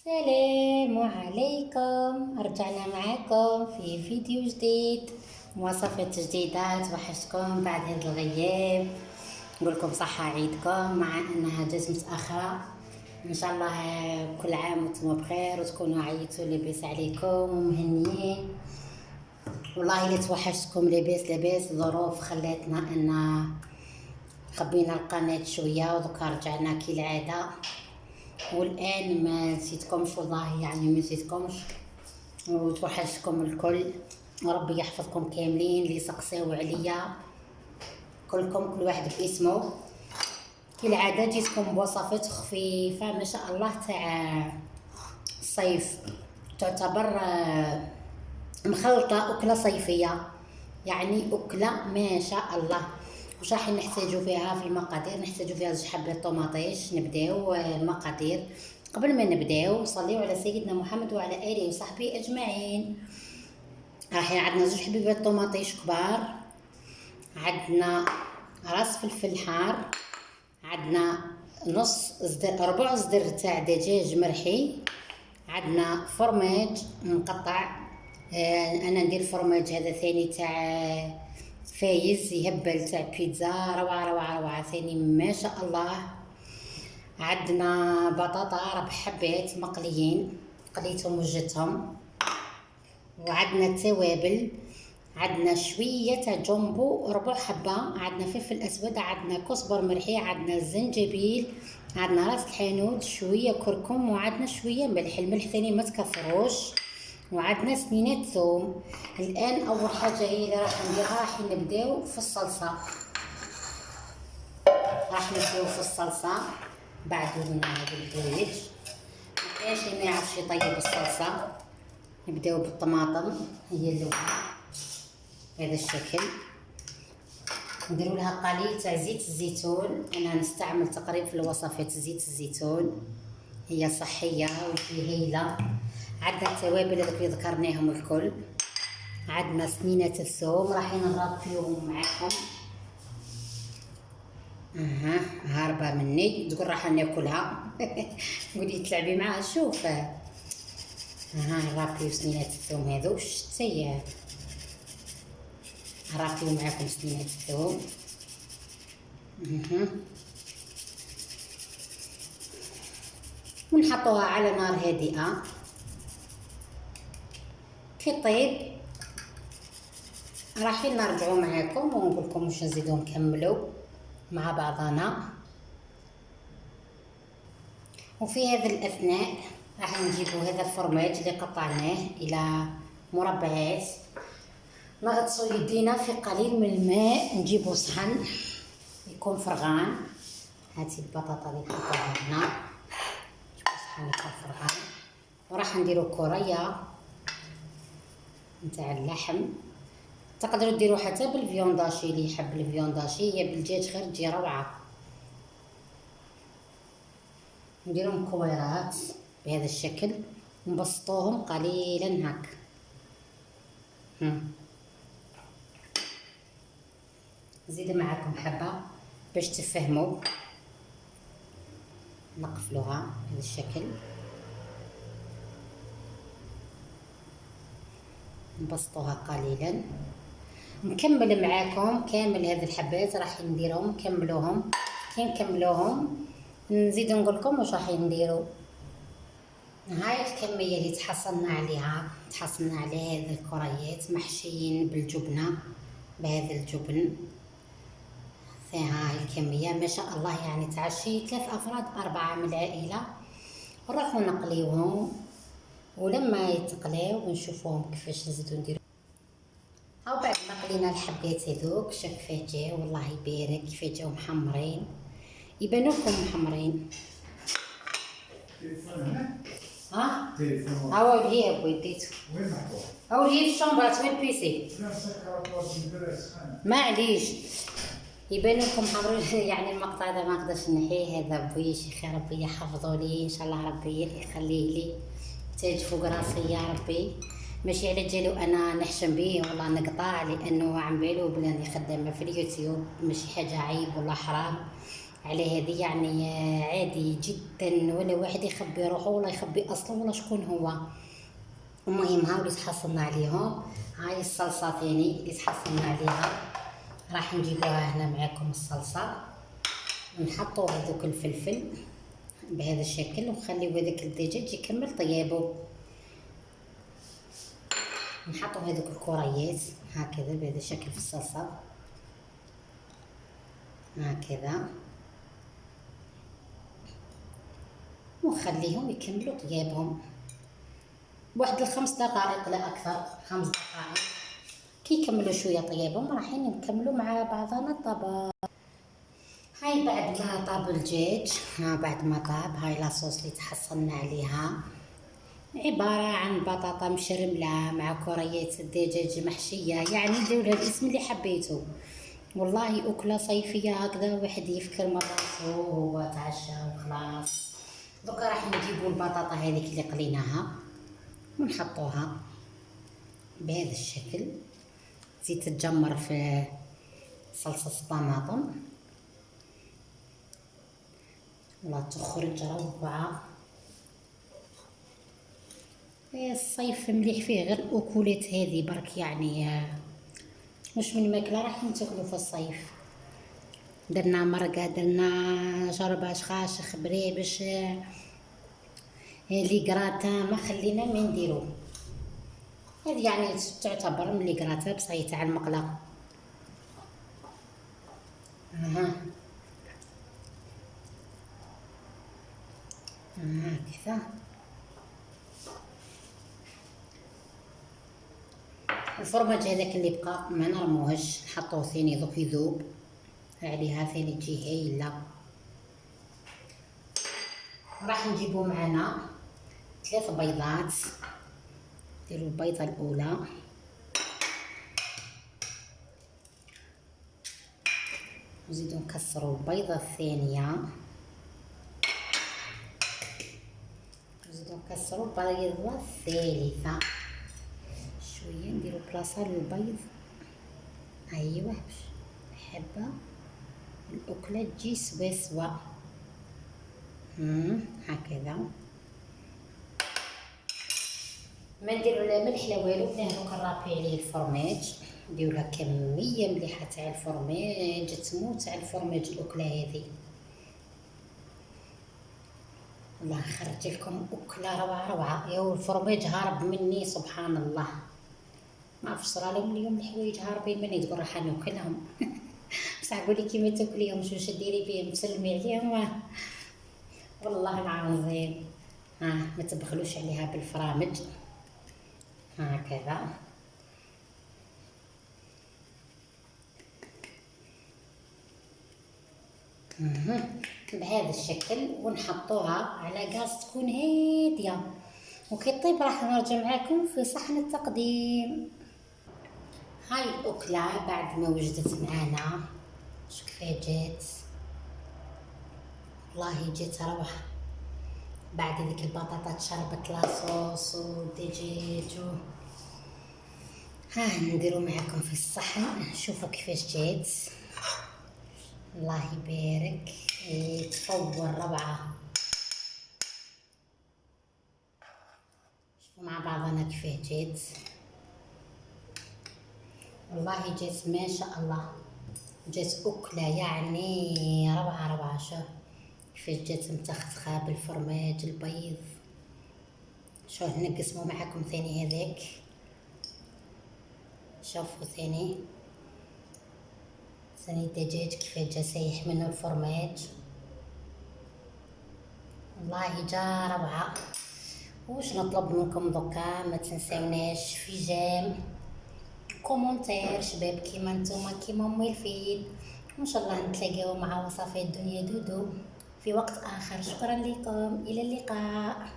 السلام عليكم، رجعنا معكم في فيديو جديد، وصفات جديدة. توحشتكم بعد هذا الغياب، نقولكم صحة عيدكم مع انها جات متأخرة. ان شاء الله كل عام وانتم بخير وتكونوا عيدتوا لاباس عليكم ومهنيين. والله الا توحشتكم لاباس الظروف خلاتنا ان خبينا القناة شوية ودوكا رجعنا كالعادة. والان ما نسيتكمش، والله يعني ما نسيتكمش وتوحشتكم الكل، وربي يحفظكم كاملين اللي سقساو عليا كلكم، كل واحد باسمه. كالعاده جيتكم بوصفات خفيفه ما شاء الله تاع الصيف، تعتبر مخلطه اكله صيفيه، يعني اكله ما شاء الله. واش راح نحتاجو فيها في المقادير؟ نحتاجو فيها زوج حبات طوماطيش. نبداو المقادير. قبل ما نبداو صليو على سيدنا محمد وعلى اله وصحبه اجمعين. راح عندنا زوج حبيبات طوماطيش كبار، عندنا راس فلفل حار، عندنا ربع صدر تاع دجاج مرحي، عندنا فرماج مقطع. انا ندير فرماج هذا ثاني تاع فايز يهبل تاع بيتزا، روعه روعه روعه ثاني ما شاء الله. عندنا بطاطا 4 حبات مقليين، قليتهم وجدتهم. وعندنا التوابل، عندنا شويه تاع جومبو 4 حبه، عندنا فلفل اسود، عندنا كزبر مرحي، عندنا الزنجبيل، عندنا راس الحانوت، شويه كركم، وعندنا شويه ملح. الملح ثاني ما تكثروش، وعندنا سنينات ثوم. الان اول حاجه هي اللي راح نديرها، راح نبداو في الصلصه. راح نبداو في الصلصه بعد من هذا البوريج. مكاينش اللي ما يعرفش يطيب الصلصه. نبداو بالطماطم، هي الاولى بهذا الشكل. نديروا لها قليل تاع زيت الزيتون، انا نستعمل تقريبا في الوصفات زيت الزيتون، هي صحيه وفي هيله. عندنا التوابل هذوك اللي ذكرناهم الكل، عندنا سنينة الثوم راح نضرب فيهم معكم. هاربه مني تقول راح ناكلها قولي تلعبي معها. شوف نرابيو سنينة الثوم هذو شتي، نرابيو معكم سنينة الثوم. ونحطوها على نار هادئة. كي طيب راح نرجعوا معكم ونقول لكم واش نزيدو نكملوا مع بعضنا. وفي هذا الاثناء راح نجيبوا هذا الفرماج اللي قطعناه الى مربعات، نغطسوا يدينا في قليل من الماء، نجيبوا صحن يكون فرغان. هاتي البطاطا اللي حطوها هنا، نجيبوا صحن يكون فرغان، وراح نديروا كريه نتاع اللحم. تقدروا ديروا حتى بالفيونداشي، اللي يحب الفيونداشي، هي بالدجاج غير تجي روعه. نديروا مكويرات بهذا الشكل، نبسطوهم قليلا هك. نزيد معكم حبه باش تفهموا. نقفلوها بهذا الشكل، نبسطوها قليلا. نكمل معاكم كامل هذه الحبات راح نديرهم نكملوهم. كي نكملوهم نزيد نقول لكم واش راح نديروا. هاي الكميه اللي تحصلنا عليها، تحصلنا على هذه الكريات محشيين بالجبنه، بهذا الجبن. فيها الكميه ما شاء الله، يعني تعشي 3 أفراد 4 من العائله. نروحوا نقليوهم، ولما يتقلاو نشوفوهم كيفاش نزيدو نديرو. هاو بعد ما قلينا الحبات هذوك شوف كيفاش جاو، والله يبارك كيفاش جاو محمرين، يبانو لكم محمرين. ها هاو هي ابوي ديتو، وين محطوط؟ هاو هي في الشومبرات وين البيسي، معليش يبانو لكم محمرين. يعني المقطع هذا ما نقدرش نحيه، هذا بويا شيخي ربي يحفظه لي ان شاء الله، ربي يخليه لي تاج فوق راسي يا ربي. ماشي على جالو انا نحشم به والله نقطع، لانه عم بالو بلاني خدامه في اليوتيوب، ماشي حاجه عيب ولا حرام. على هذه يعني عادي جدا، ولا واحد يخبي روحه ولا يخبي اصله ولا شكون هو. المهم هاو اللي تحصلنا عليهم. هاي الصلصه ثاني اللي تحصلنا عليها، راح نجيبوها هنا معاكم الصلصه، ونحطو هذوك الفلفل بهذا الشكل، ونخليو هذاك الدجاج يكمل طيابه. نحطو هذوك الكريات هكذا بهذا الشكل في الصلصه هكذا، ونخليهم يكملوا طيابهم بواحد ال5 دقائق لا اكثر، 5 دقائق. كي يكملوا شويه طيابهم رايحين نكملوا مع بعضنا الطبق. هاي بعد ما طاب الدجاج، بعد ما طاب، هاي لاصوص اللي تحصلنا عليها، عبارة عن بطاطا مشرملة مع كريات الدجاج محشية، يعني ديروا لها الاسم اللي حبيتو. والله أكلة صيفية هكذا، واحد يفكر مراسو وهو تعشى وخلاص. دوكا راح نجيبو البطاطا هذيك اللي قليناها ونحطوها بهذا الشكل، تزيد تتجمر في صلصة الطماطم ولا تخرج روعة. الصيف مليح فيه غير الأكلات هذه برك، يعني مش من ماكلة راح نتاكلو في الصيف. درنا مرقة، درنا شرباش خاشخ بريبش، لي كراتان، ما خلينا ما نديرو. هذه يعني تعتبر من لي كراتان بصحيح تاع المقلة. كذا. الفرماج هذاك اللي بقى ما نرموهش، نحطوه ثاني دوك يذوب عليها ثاني تجي هايله. راح نجيبو معنا 3 بيضات، نديرو البيضه الاولى، نزيدو نكسرو البيضه الثانيه، نزيدو نكسرو البيضه الثالثه، شويه نديرو بلاصه للبيض. ايوا باش حبه الاكله تجي سوا سوا هكذا. ما نديرو لا ملح لا والو، دوك نرابي عليه الفرماج، نديرو له كميه مليحه تاع الفرماج تموت تاع الفرماج الاكله هذه. والله خرجت لكم اكله روعه روعه. يا الفرماج هارب مني سبحان الله، ما عرفتش صرالهم اليوم الحوايج هاربين مني، تقول راح ناكلهم. بصح قولي كيما تاكليهم واش ديري بيهم، تسلمي عليهم والله العظيم. ما تبخلوش عليها بالفرامج هكذا. بهذا الشكل، ونحطوها على غاز تكون هاديه، وكي طيب راح نرجع معاكم في صحن التقديم. هاي الاكله بعد ما وجدت معانا، شوف كيفاه جات، والله جات روعه. بعد ذيك البطاطا تشربت لاصوص والدجاج نديرو معاكم في الصحن، شوفوا كيفاش جات، الله يبارك. تفور روعه. شوفوا مع بعضنا كيفاه جات، والله جات ما شاء الله، جات أكلة يعني روعة روعة. شوف كيفاش جات متختخة بالفرماج البيض. شوف نقسمو معاكم ثاني هذاك، شوفوا ثاني الدجاج كيفاش جا سايح منه الفرماج، والله جا روعة. واش نطلب منكم دوكا، ما تنساوناش في جيم كومونتير شباب كيما نتوما كيما موالفين، وان شاء الله نتلاقاو مع وصفات دنيا دودو في وقت اخر. شكرا لكم، الى اللقاء.